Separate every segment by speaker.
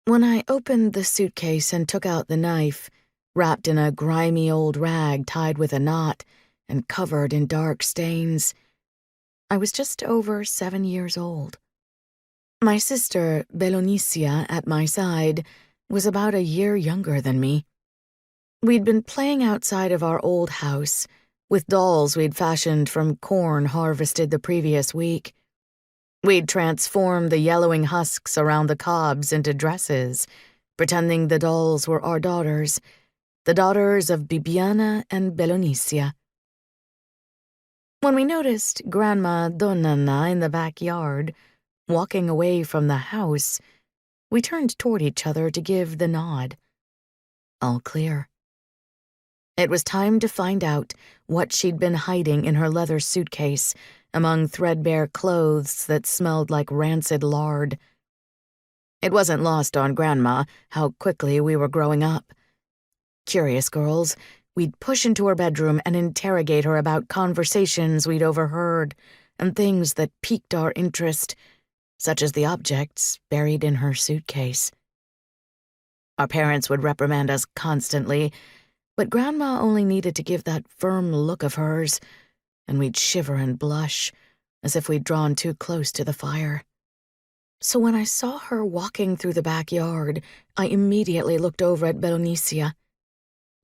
Speaker 1: When I opened the suitcase and took out the knife, wrapped in a grimy old rag tied with a knot and covered in dark stains, I was just over 7 years old. My sister, Belonicia, at my side, was about a year younger than me. We'd been playing outside of our old house, with dolls we'd fashioned from corn harvested the previous week. We'd transformed the yellowing husks around the cobs into dresses, pretending the dolls were our daughters, the daughters of Bibiana and Belonicia. When we noticed Grandma Donnana in the backyard, walking away from the house, we turned toward each other to give the nod. All clear. It was time to find out what she'd been hiding in her leather suitcase among threadbare clothes that smelled like rancid lard. It wasn't lost on Grandma how quickly we were growing up. Curious girls, we'd push into her bedroom and interrogate her about conversations we'd overheard and things that piqued our interest, such as the objects buried in her suitcase. Our parents would reprimand us constantly, but Grandma only needed to give that firm look of hers, and we'd shiver and blush, as if we'd drawn too close to the fire. So when I saw her walking through the backyard, I immediately looked over at Belonicia.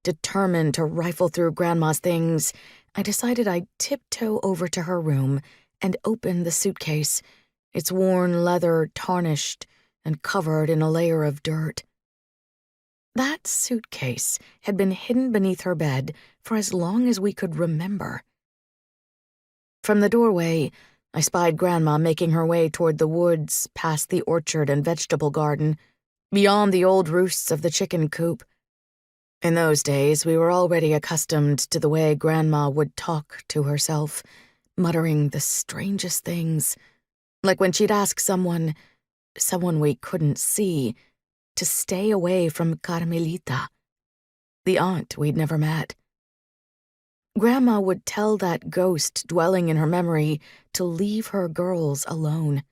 Speaker 1: Determined to rifle through Grandma's things, I decided I'd tiptoe over to her room and open the suitcase, its worn leather tarnished and covered in a layer of dirt. That suitcase had been hidden beneath her bed for as long as we could remember. From the doorway, I spied Grandma making her way toward the woods, past the orchard and vegetable garden, beyond the old roosts of the chicken coop. In those days, we were already accustomed to the way Grandma would talk to herself, muttering the strangest things, like when she'd ask someone we couldn't see, to stay away from Carmelita, the aunt we'd never met. Grandma would tell that ghost dwelling in her memory to leave her girls alone.